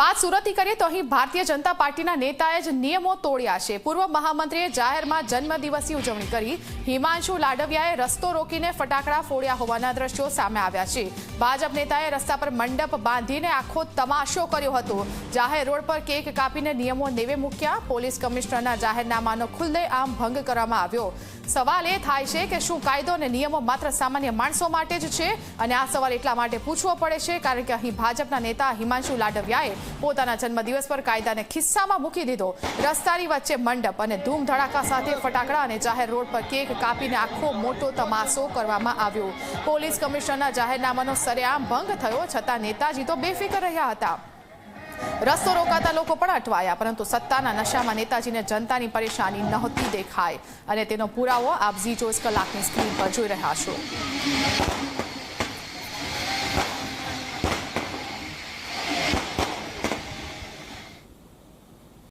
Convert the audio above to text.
વાત સુરતની કરીએ તો અહીં ભારતીય જનતા પાર્ટીના નેતાએ જ નિયમો તોડ્યા છે। પૂર્વ મહામંત્રીએ જાહેરમાં જન્મદિવસની ઉજવણી કરી। હિમાંશુ લાડવિયાએ રસ્તો રોકીને ફટાકડા ફોડ્યા હોવાના દ્રશ્યો સામે આવ્યા છે। ભાજપ નેતાએ રસ્તા પર મંડપ બાંધીને આખો તમાશો કર્યો હતો। જાહેર રોડ પર કેક કાપીને નિયમો નેવે મૂક્યા। પોલીસ કમિશનરના જાહેરનામાનો ખુલ્લેઆમ ભંગ કરવામાં આવ્યો। સવાલ એ થાય છે કે શું કાયદો અને નિયમો માત્ર સામાન્ય માણસો માટે જ છે? અને આ સવાલ એટલા માટે પૂછવો પડે છે કારણ કે અહીં ભાજપના નેતા હિમાંશુ લાડવિયાએ પોતાના જન્મદિવસ પર કાયદાને ખિસ્સામાં મૂકી દીધો। રસ્તાની વચ્ચે મંડપ અને ધૂમ ધડાકા સાથે ફટાકડા અને જાહેર રોડ પર કેક કાપીને આખો મોટો તમાશો કરવામાં આવ્યો। પોલીસ કમિશનરના જાહેરનામાનો સરેઆમ ભંગ થયો છતાં નેતાજી તો બેફિકર રહ્યા હતા। રસ્તો રોકાતા લોકો પણ અટવાયા, પરંતુ સત્તાના નશામાં નેતાજીને જનતાની પરેશાની નહોતી દેખાય અને તેનો પુરાવો આપ ઝી 24 કલાકની સ્ક્રીન પર જોઈ રહ્યા છો।